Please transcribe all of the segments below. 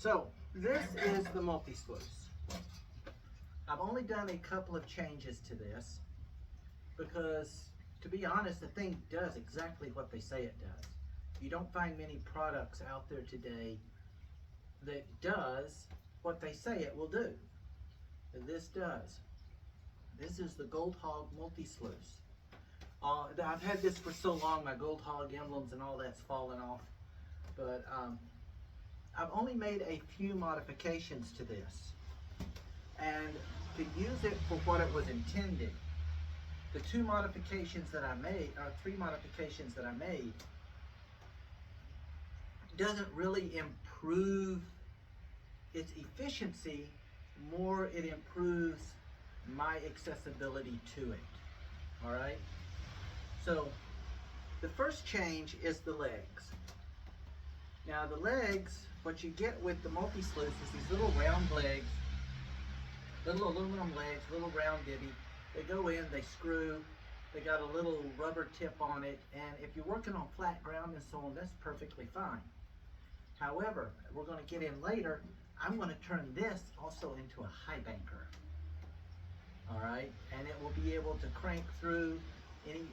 So this is the multi-sluice. I've only done a couple of changes to this because, to be honest, the thing does exactly what they say it does. You don't find many products out there today that does what they say it will do. And this does. This is the Goldhog Multisluice. I've had this for so long, my Goldhog emblems and all that's fallen off. But I've only made a few modifications to this. And to use it for what it was intended, the three modifications that I made, doesn't really improve its efficiency, more it improves my accessibility to it. All right? So the first change is the legs. Now the legs, what you get with the multi-sluice is these little round legs, little aluminum legs, little round divvy. They go in, they screw, they got a little rubber tip on it, and if you're working on flat ground and so on, that's perfectly fine. However, we're going to get in later, I'm going to turn this also into a Highbanker. All right, and it will be able to crank through any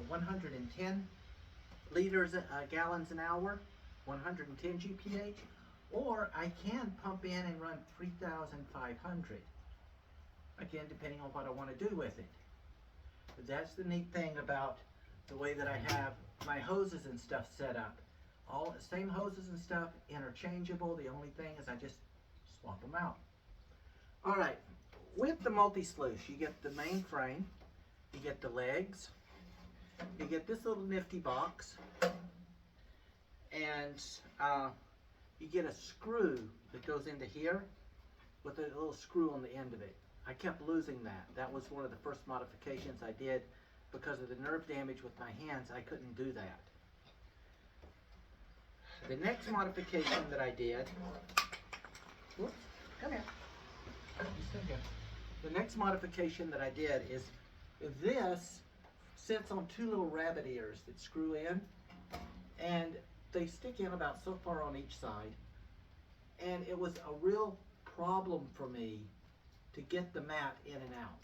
110 gallons an hour, 110 GPH, or I can pump in and run 3,500. Again, depending on what I want to do with it. But that's the neat thing about the way that I have my hoses and stuff set up. All the same hoses and stuff, interchangeable. The only thing is I just swap them out. All right, with the multi-sluice, you get the main frame, you get the legs, you get this little nifty box, and you get a screw that goes into here with a little screw on the end of it. I kept losing that. That was one of the first modifications I did because of the nerve damage with my hands. I couldn't do that. The next modification that I did, whoops, come here. The next modification that I did is this sits on two little rabbit ears that screw in, and they stick in about so far on each side, and it was a real problem for me to get the mat in and out.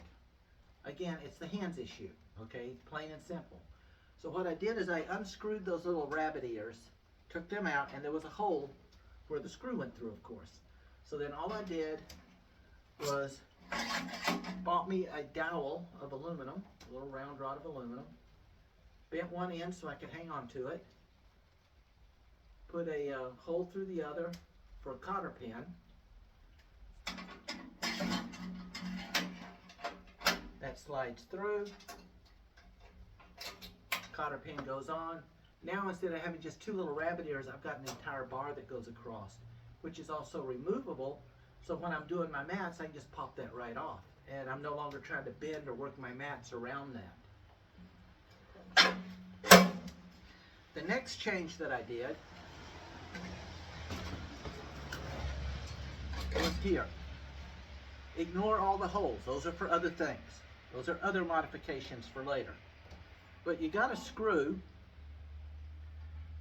Again, it's the hands issue, okay, plain and simple. So what I did is I unscrewed those little rabbit ears, took them out, and there was a hole where the screw went through, of course. So then all I did was bought me a dowel of aluminum, a little round rod of aluminum, bent one end so I could hang on to it, put a hole through the other for a cotter pin. That slides through, cotter pin goes on. Now instead of having just two little rabbit ears, I've got an entire bar that goes across, which is also removable. So when I'm doing my mats, I can just pop that right off. And I'm no longer trying to bend or work my mats around that. The next change that I did was here. Ignore all the holes. Those are for other things. Those are other modifications for later. But you got a screw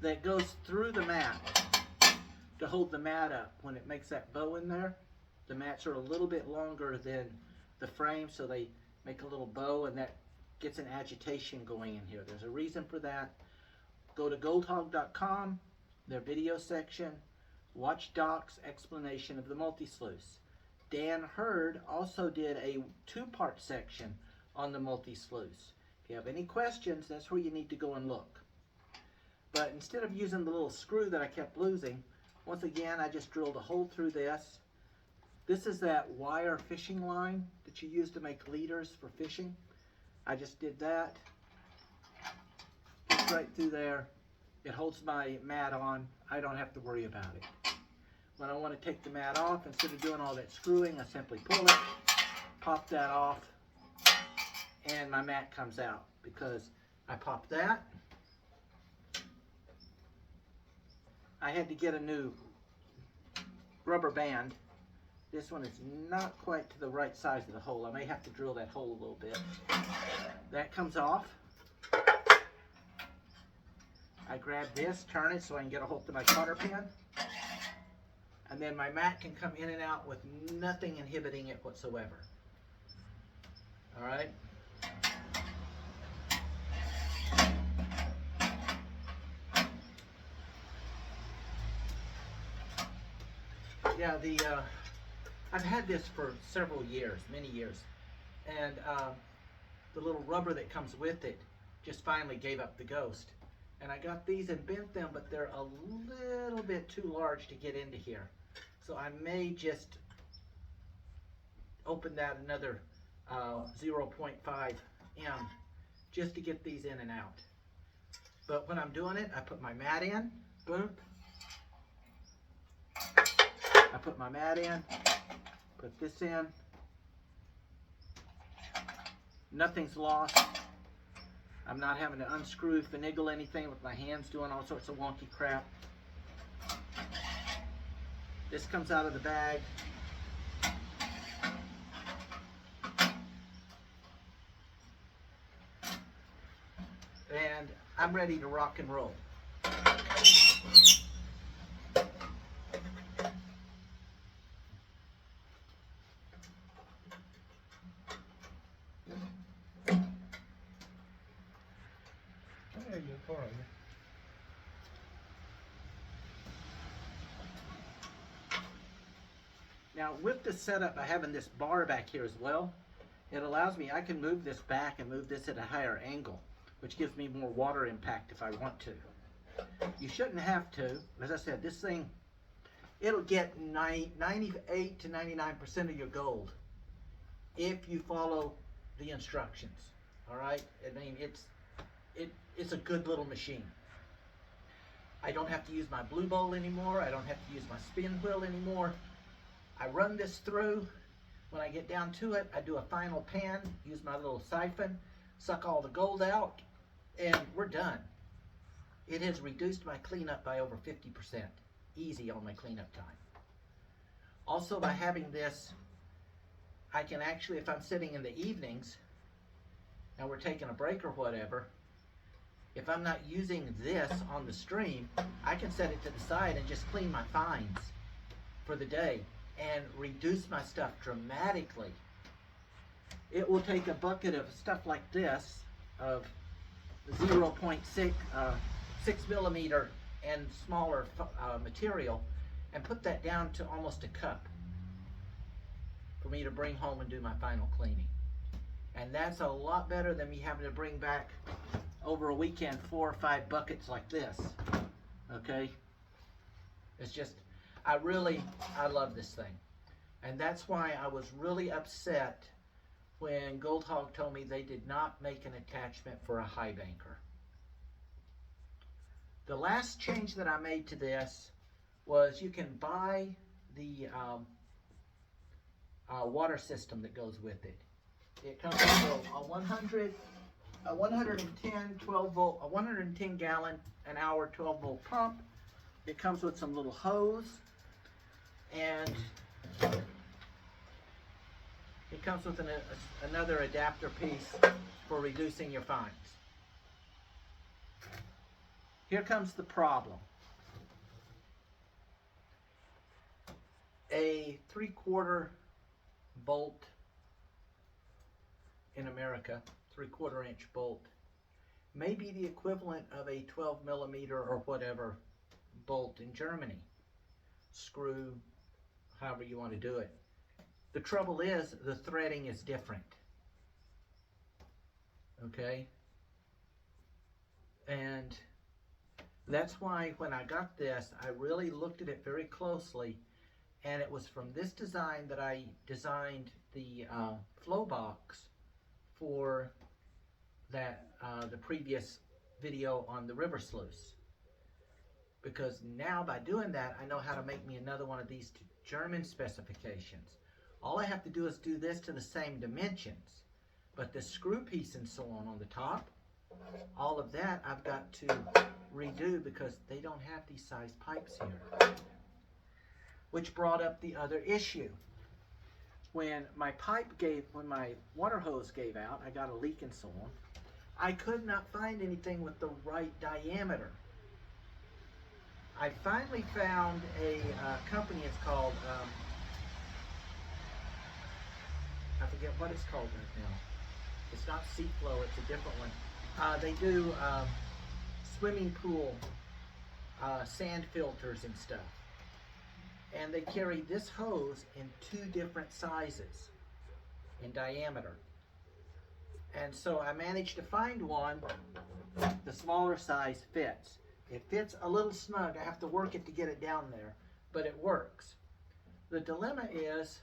that goes through the mat to hold the mat up. When it makes that bow in there, the mats are a little bit longer than the frame, so they make a little bow, and that gets an agitation going in here. There's a reason for that. Go to goldhog.com, their video section, watch Doc's explanation of the multi-sluice. Dan Hurd also did a two-part section on the multi-sluice. If you have any questions, that's where you need to go and look. But instead of using the little screw that I kept losing, once again, I just drilled a hole through this. This is that wire fishing line that you use to make leaders for fishing. I just did that. It's right through there. It holds my mat on. I don't have to worry about it. When I want to take the mat off, instead of doing all that screwing, I simply pull it, pop that off, and my mat comes out. Because I popped that, I had to get a new rubber band. This one is not quite to the right size of the hole. I may have to drill that hole a little bit. That comes off. I grab this, turn it so I can get a hold of my cotter pin. And then my mat can come in and out with nothing inhibiting it whatsoever. All right. Yeah, I've had this for several years, many years, and the little rubber that comes with it just finally gave up the ghost. And I got these and bent them, but they're a little bit too large to get into here. So I may just open that another 0.5 M just to get these in and out. But when I'm doing it, I put my mat in, boom. I put my mat in, put this in. Nothing's lost. I'm not having to unscrew, finagle anything with my hands doing all sorts of wonky crap. This comes out of the bag. And I'm ready to rock and roll. Now with the setup, I having this bar back here as well, it allows me, I can move this back and move this at a higher angle, which gives me more water impact if I want to. You shouldn't have to. As I said, this thing, it'll get 98 to 99% of your gold if you follow the instructions. All right? I mean, it's a good little machine. I don't have to use my blue bowl anymore. I don't have to use my spin wheel anymore. I run this through. When I get down to it, I do a final pan, use my little siphon, suck all the gold out, and we're done. It has reduced my cleanup by over 50%. Easy on my cleanup time. Also, by having this, I can actually, if I'm sitting in the evenings, and we're taking a break or whatever, if I'm not using this on the stream, I can set it to the side and just clean my fines for the day and reduce my stuff dramatically. It will take a bucket of stuff like this, of 0.6 6mm and smaller material, and put that down to almost a cup for me to bring home and do my final cleaning. And that's a lot better than me having to bring back over a weekend 4 or 5 buckets like this. Okay? It's just, I love this thing. And that's why I was really upset when Goldhog told me they did not make an attachment for a Highbanker. The last change that I made to this was you can buy the water system that goes with it. It comes with a 110 gallon an hour 12 volt pump. It comes with some little hose, and it comes with another adapter piece for reducing your fines. Here comes the problem. A 3/4 bolt in America, 3/4 inch bolt, may be the equivalent of a 12mm or whatever bolt in Germany. Screw, however you want to do it. The trouble is, the threading is different. Okay? And that's why when I got this, I really looked at it very closely, and it was from this design that I designed the flow box for that the previous video on the river sluice. Because now by doing that, I know how to make me another one of these to German specifications. All I have to do is do this to the same dimensions, but the screw piece and so on the top, all of that I've got to redo because they don't have these size pipes here. Which brought up the other issue. When my water hose gave out, I got a leak and so on, I could not find anything with the right diameter. I finally found a company. It's called, I forget what it's called right now. It's not Seaflow, it's a different one. They do swimming pool sand filters and stuff. And they carry this hose in 2 different sizes in diameter. And so I managed to find one. The smaller size fits. It fits a little snug. I have to work it to get it down there, but it works. The dilemma is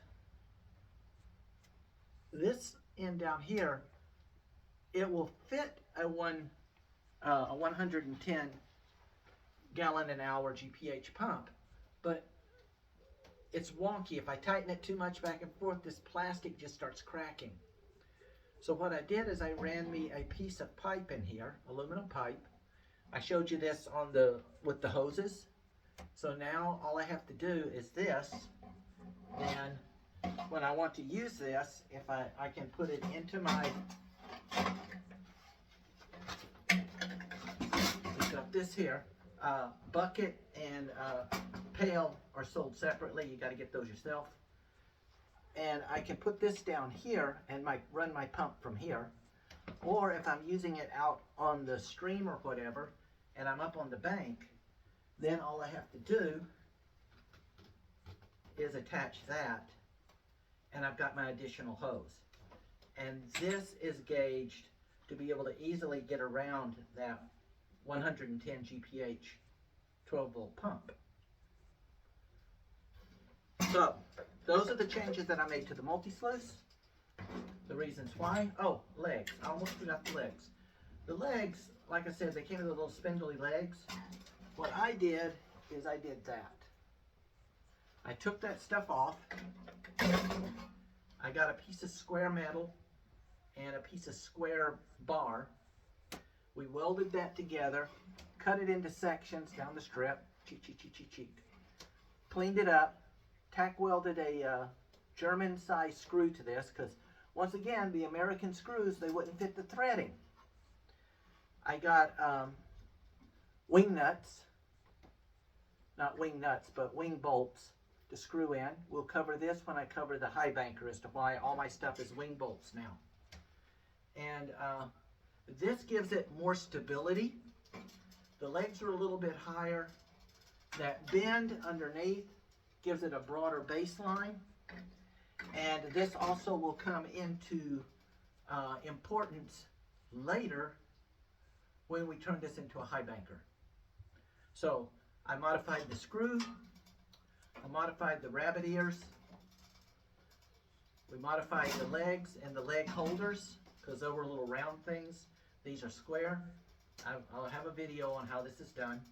this end down here, it will fit a 110 gallon an hour GPH pump, but it's wonky. If I tighten it too much back and forth, this plastic just starts cracking. So what I did is I ran me a piece of pipe in here, aluminum pipe. I showed you this on with the hoses. So now all I have to do is this, and when I want to use this, if I can put it into my, we've got this here, bucket and pail are sold separately. You got to get those yourself. And I can put this down here and run my pump from here. Or if I'm using it out on the stream or whatever, and I'm up on the bank, then all I have to do is attach that, and I've got my additional hose. And this is gauged to be able to easily get around that 110 GPH 12 volt pump. So those are the changes that I made to the multi-sluice. The reasons why. Oh, legs. I almost forgot the legs. The legs, like I said, they came with little spindly legs. What I did is I did that. I took that stuff off. I got a piece of square metal and a piece of square bar. We welded that together, cut it into sections down the strip, cheek. Cleaned it up, tack welded a German size screw to this, because once again, the American screws, they wouldn't fit the threading. I got wing nuts, not wing nuts, but wing bolts to screw in. We'll cover this when I cover the Highbanker as to why all my stuff is wing bolts now. And this gives it more stability. The legs are a little bit higher. That bend underneath gives it a broader baseline. And this also will come into importance later when we turn this into a Highbanker. So I modified the screw, I modified the rabbit ears, we modified the legs and the leg holders because they were little round things. These are square. I'll have a video on how this is done.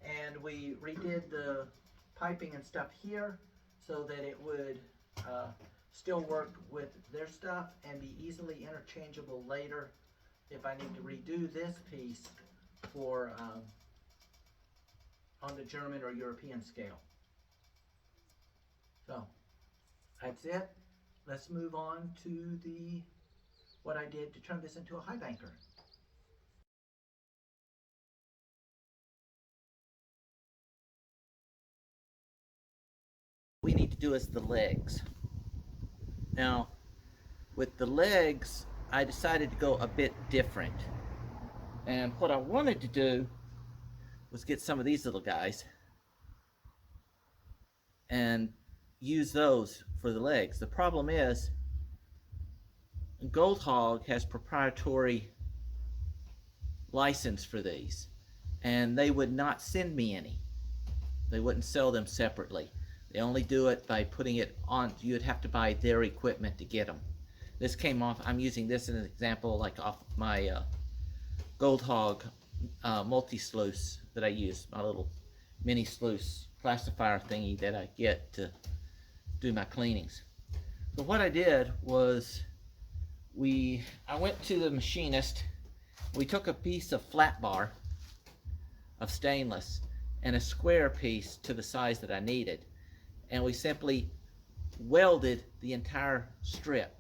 And we redid the piping and stuff here so that it would still work with their stuff and be easily interchangeable later if I need to redo this piece for on the German or European scale. So that's it. Let's move on to what I did to turn this into a Highbanker. We need to do is the legs. Now, with the legs, I decided to go a bit different. And what I wanted to do was get some of these little guys and use those for the legs. The problem is, Goldhog has proprietary license for these, and they would not send me any. They wouldn't sell them separately. They only do it by putting it on. You'd have to buy their equipment to get them. This came off, I'm using this as an example, like off my Goldhog Multisluice that I use, my little mini sluice classifier thingy that I get to do my cleanings. So what I did was, I went to the machinist, we took a piece of flat bar of stainless and a square piece to the size that I needed, and we simply welded the entire strip.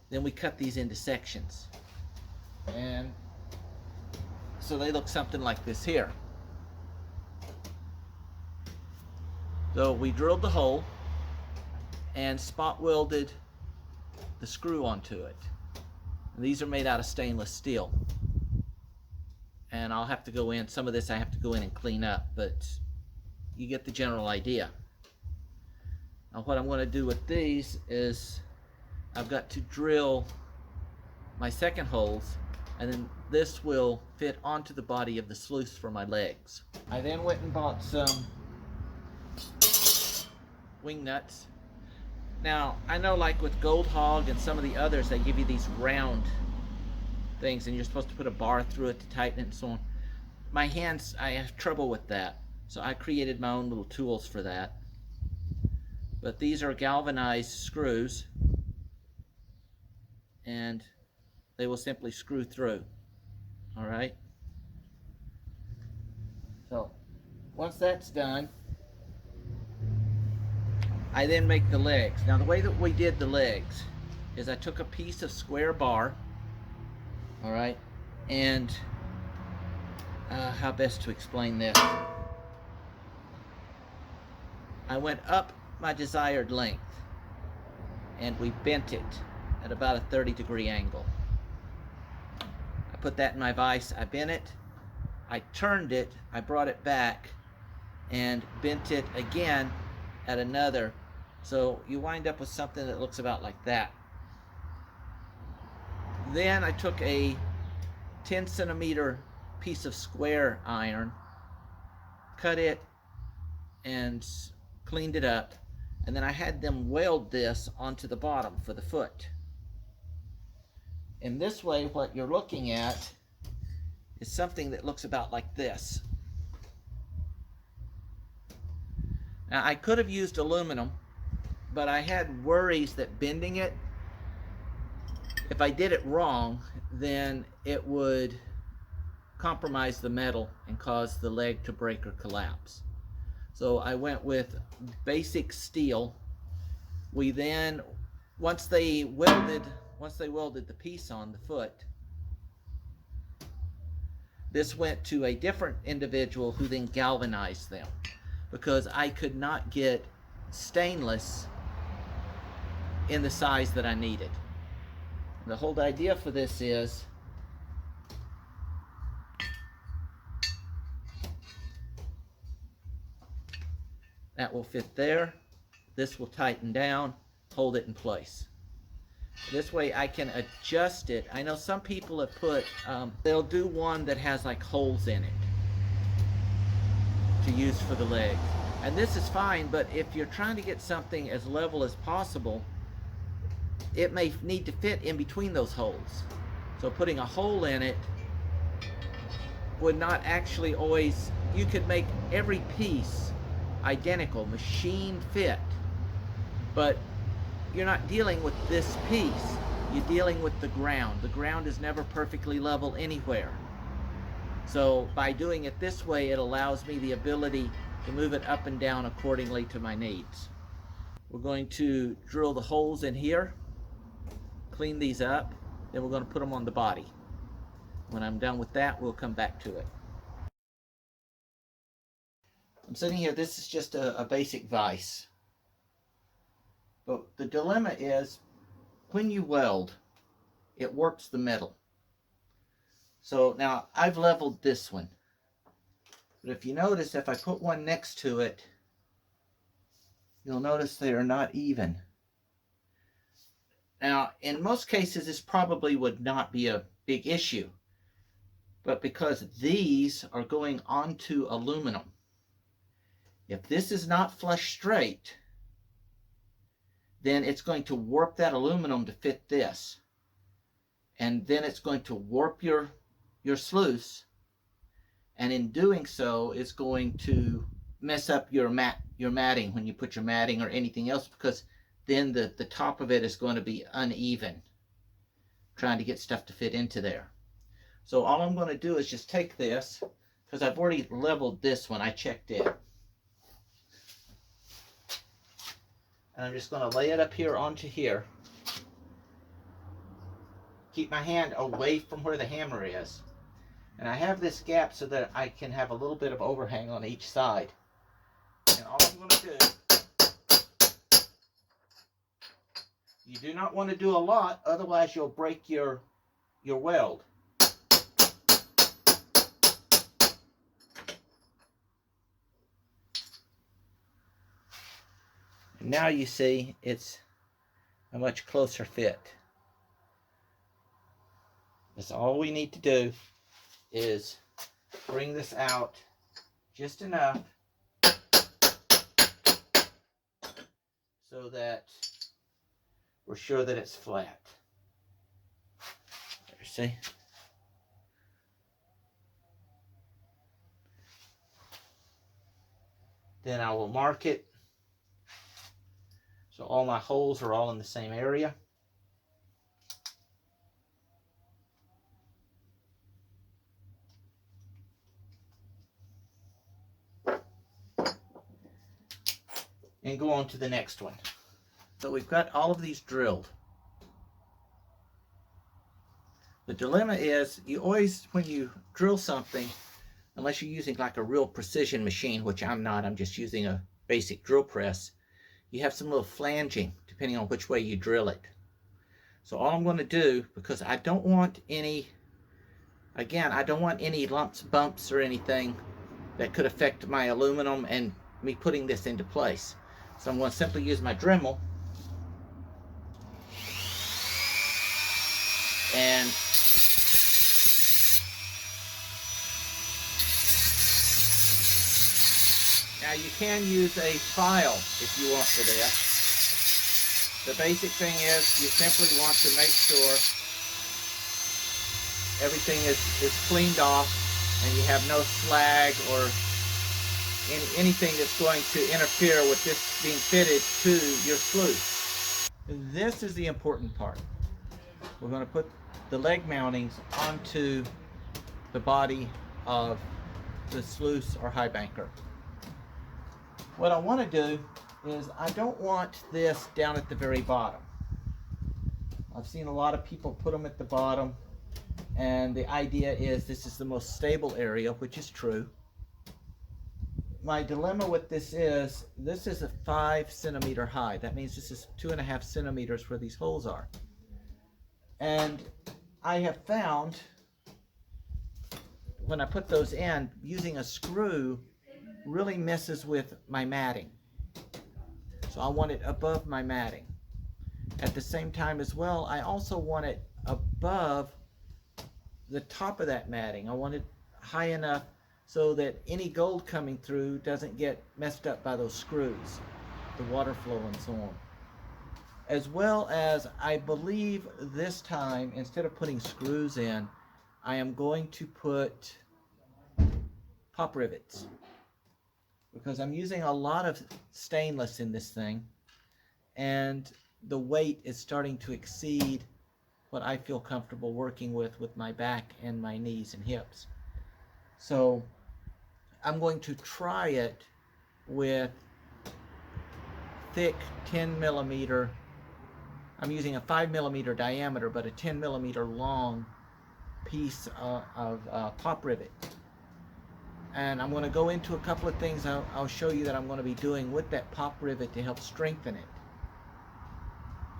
Then we cut these into sections, and so they look something like this here. So we drilled the hole and spot welded the screw onto it. And these are made out of stainless steel. And I'll have to go in, some of this I have to go in and clean up, but you get the general idea. Now what I'm going to do with these is I've got to drill my second holes, and then this will fit onto the body of the sluice for my legs. I then went and bought some wing nuts. Now I know, like with Goldhog and some of the others, they give you these round things and you're supposed to put a bar through it to tighten it and so on. My hands, I have trouble with that, so I created my own little tools for that. But these are galvanized screws, and they will simply screw through. All right. So once that's done, I then make the legs. Now the way that we did the legs is I took a piece of square bar, all right, and how best to explain this? I went up my desired length and we bent it at about a 30-degree angle. I put that in my vise, I bent it, I turned it, I brought it back and bent it again at another, so you wind up with something that looks about like that. Then I took a 10-centimeter piece of square iron, cut it and cleaned it up, and then I had them weld this onto the bottom for the foot. In this way, what you're looking at is something that looks about like this. Now I could have used aluminum, but I had worries that bending it, if I did it wrong, then it would compromise the metal and cause the leg to break or collapse. So I went with basic steel. We then, once they welded the piece on the foot, this went to a different individual who then galvanized them, because I could not get stainless in the size that I needed. The whole idea for this is that will fit there. This will tighten down, hold it in place. This way I can adjust it. I know some people have put, they'll do one that has like holes in it to use for the legs. And this is fine, but if you're trying to get something as level as possible, it may need to fit in between those holes. So putting a hole in it would not actually always, you could make every piece identical, machine fit, but you're not dealing with this piece, you're dealing with the ground. The ground is never perfectly level anywhere. So by doing it this way, it allows me the ability to move it up and down accordingly to my needs. We're going to drill the holes in here, clean these up, then we're going to put them on the body. When I'm done with that, we'll come back to it. I'm sitting here, this is just a basic vise. But the dilemma is, when you weld, it warps the metal. So now I've leveled this one. But if you notice, if I put one next to it, you'll notice they are not even. Now, in most cases, this probably would not be a big issue. But because these are going onto aluminum, if this is not flush straight, then it's going to warp that aluminum to fit this. And then it's going to warp your sluice. And in doing so, it's going to mess up your matting when you put your matting or anything else, because then the top of it is going to be uneven, trying to get stuff to fit into there. So all I'm going to do is just take this, because I've already leveled this one, I checked it. And I'm just going to lay it up here onto here. Keep my hand away from where the hammer is. And I have this gap so that I can have a little bit of overhang on each side. And all I'm going to do, you do not want to do a lot, otherwise you'll break your weld. And now you see it's a much closer fit. That's all we need to do is bring this out just enough so that we're sure that it's flat. There, see? Then I will mark it so all my holes are all in the same area. And go on to the next one. So we've got all of these drilled. The dilemma is, you always, when you drill something, unless you're using like a real precision machine, which I'm not, I'm just using a basic drill press, you have some little flanging depending on which way you drill it. So all I'm going to do, because I don't want any, again, I don't want any lumps, bumps, or anything that could affect my aluminum and me putting this into place. So I'm going to simply use my Dremel and now you can use a file if you want for this. The basic thing is you simply want to make sure everything is cleaned off and you have no slag or anything that's going to interfere with this being fitted to your sluice. This is the important part. We're going to put the leg mountings onto the body of the sluice or Highbanker. What I want to do is I don't want this down at the very bottom. I've seen a lot of people put them at the bottom, and the idea is this is the most stable area, which is true. My dilemma with this is a 5 centimeter high. That means this is 2.5 centimeters where these holes are. And I have found when I put those in, using a screw really messes with my matting. So I want it above my matting. At the same time as well, I also want it above the top of that matting. I want it high enough so that any gold coming through doesn't get messed up by those screws, the water flow and so on. As well as, I believe this time, instead of putting screws in, I am going to put pop rivets, because I'm using a lot of stainless in this thing, and the weight is starting to exceed what I feel comfortable working with my back and my knees and hips. So I'm going to try it with thick 10 millimeter, I'm using a 5 millimeter diameter, but a 10 millimeter long piece of pop rivet. And I'm going to go into a couple of things I'll show you that I'm going to be doing with that pop rivet to help strengthen it,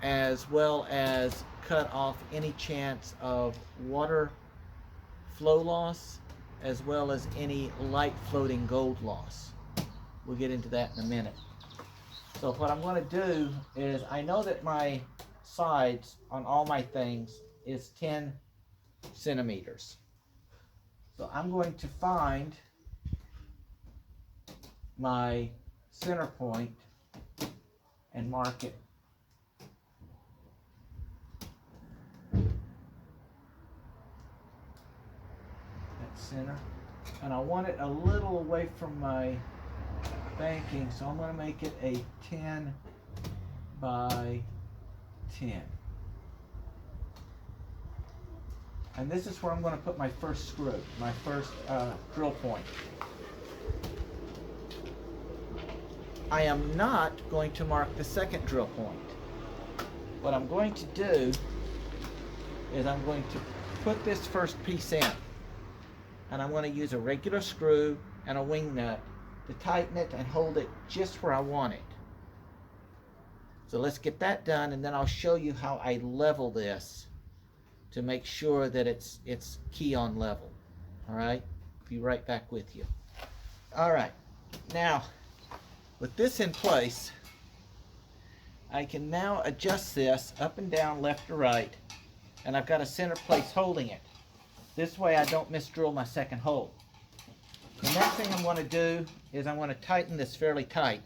as well as cut off any chance of water flow loss, as well as any light floating gold loss. We'll get into that in a minute. So what I'm going to do is, I know that my sides on all my things is 10 centimeters. So I'm going to find my center point and mark it. That center. And I want it a little away from my banking, so I'm going to make it a 10 by 10. And this is where I'm going to put my first screw, my first drill point. I am not going to mark the second drill point. What I'm going to do is I'm going to put this first piece in, and I'm going to use a regular screw and a wing nut to tighten it and hold it just where I want it. So let's get that done, and then I'll show you how I level this to make sure that it's key on level. All right, be right back with you. All right, now with this in place, I can now adjust this up and down, left to right, and I've got a center place holding it. This way I don't misdrill my second hole. The next thing I'm going to do is I'm going to tighten this fairly tight.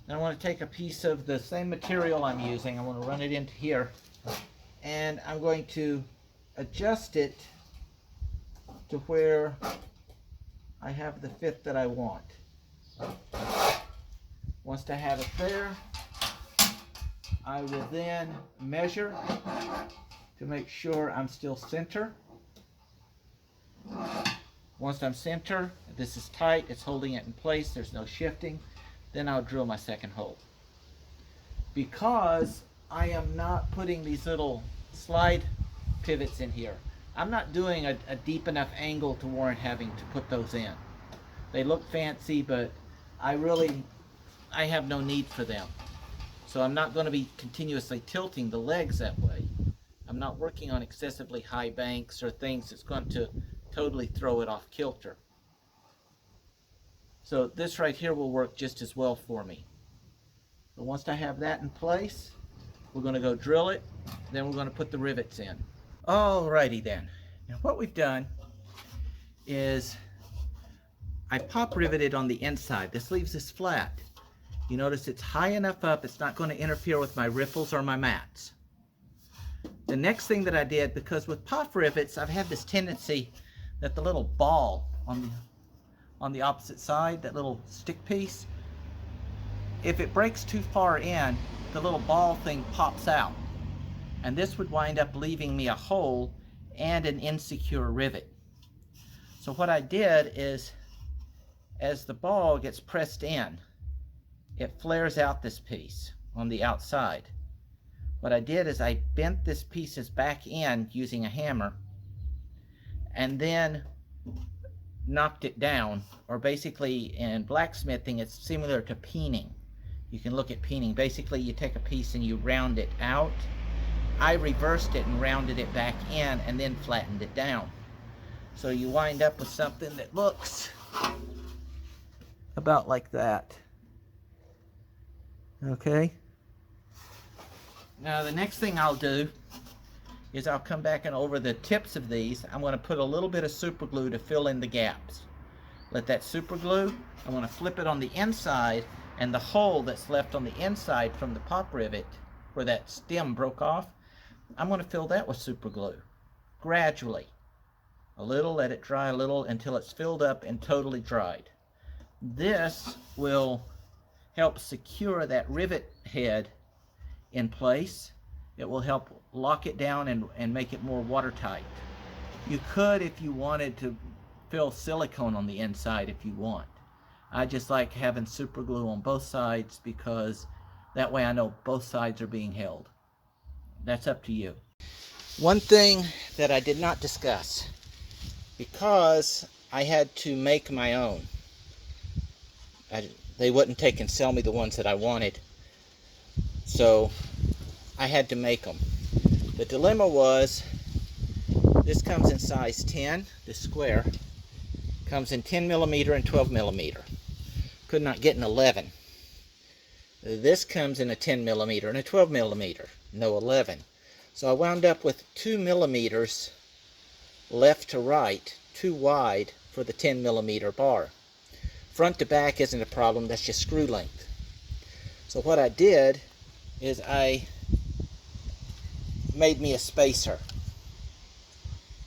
Then I want to take a piece of the same material I'm using, I'm going to run it into here, and I'm going to adjust it to where I have the fit that I want. Once I have it there, I will then measure to make sure I'm still center. Once I'm center, this is tight, it's holding it in place, there's no shifting, then I'll drill my second hole. Because I am not putting these little slide pivots in here, I'm not doing a deep enough angle to warrant having to put those in. They look fancy, but I have no need for them. So I'm not going to be continuously tilting the legs that way. I'm not working on excessively high banks or things that's going to totally throw it off kilter. So this right here will work just as well for me. But once I have that in place, we're going to go drill it, then we're going to put the rivets in. Alrighty then. Now what we've done is I pop riveted on the inside. This leaves this flat. You notice it's high enough up, it's not going to interfere with my riffles or my mats. The next thing that I did, because with pop rivets, I've had this tendency that the little ball on the opposite side, that little stick piece, if it breaks too far in, the little ball thing pops out. And this would wind up leaving me a hole and an insecure rivet. So what I did is, as the ball gets pressed in, it flares out this piece on the outside. What I did is I bent this pieces back in using a hammer and then knocked it down, or basically in blacksmithing it's similar to peening. You can look at peening. Basically you take a piece and you round it out. I reversed it and rounded it back in and then flattened it down. So you wind up with something that looks about like that. Okay. Now the next thing I'll do is I'll come back and over the tips of these, I'm going to put a little bit of super glue to fill in the gaps. Let that super glue, I'm going to flip it on the inside, and the hole that's left on the inside from the pop rivet where that stem broke off, I'm going to fill that with super glue. Gradually. A little, let it dry a little until it's filled up and totally dried. This will help secure that rivet head in place. It will help lock it down and make it more watertight. You could, if you wanted, to fill silicone on the inside if you want. I just like having super glue on both sides because that way I know both sides are being held. That's up to you. One thing that I did not discuss, because I had to make my own, they wouldn't take and sell me the ones that I wanted, so I had to make them. The dilemma was, this comes in size 10, this square comes in 10 millimeter and 12 millimeter. Could not get an 11. This comes in a 10 millimeter and a 12 millimeter, no 11. So I wound up with 2 millimeters left to right, too wide for the 10 millimeter bar. Front to back isn't a problem, that's just screw length. So what I did is I made me a spacer.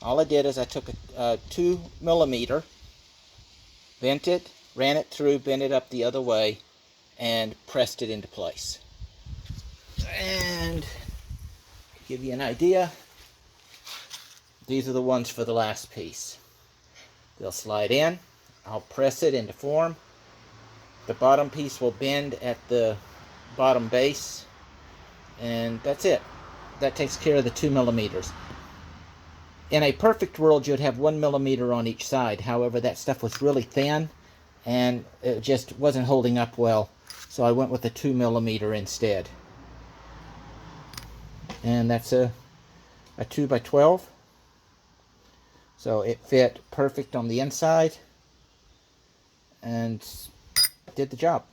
All I did is I took a 2 millimeter, bent it, ran it through, bent it up the other way, and pressed it into place. And to give you an idea, these are the ones for the last piece. They'll slide in. I'll press it into form. The bottom piece will bend at the bottom base, and that's it. That takes care of the 2 millimeters. In a perfect world, you'd have 1 millimeter on each side. However, that stuff was really thin, and it just wasn't holding up well, so I went with a 2mm instead. And that's a 2x12, so it fit perfect on the inside and did the job.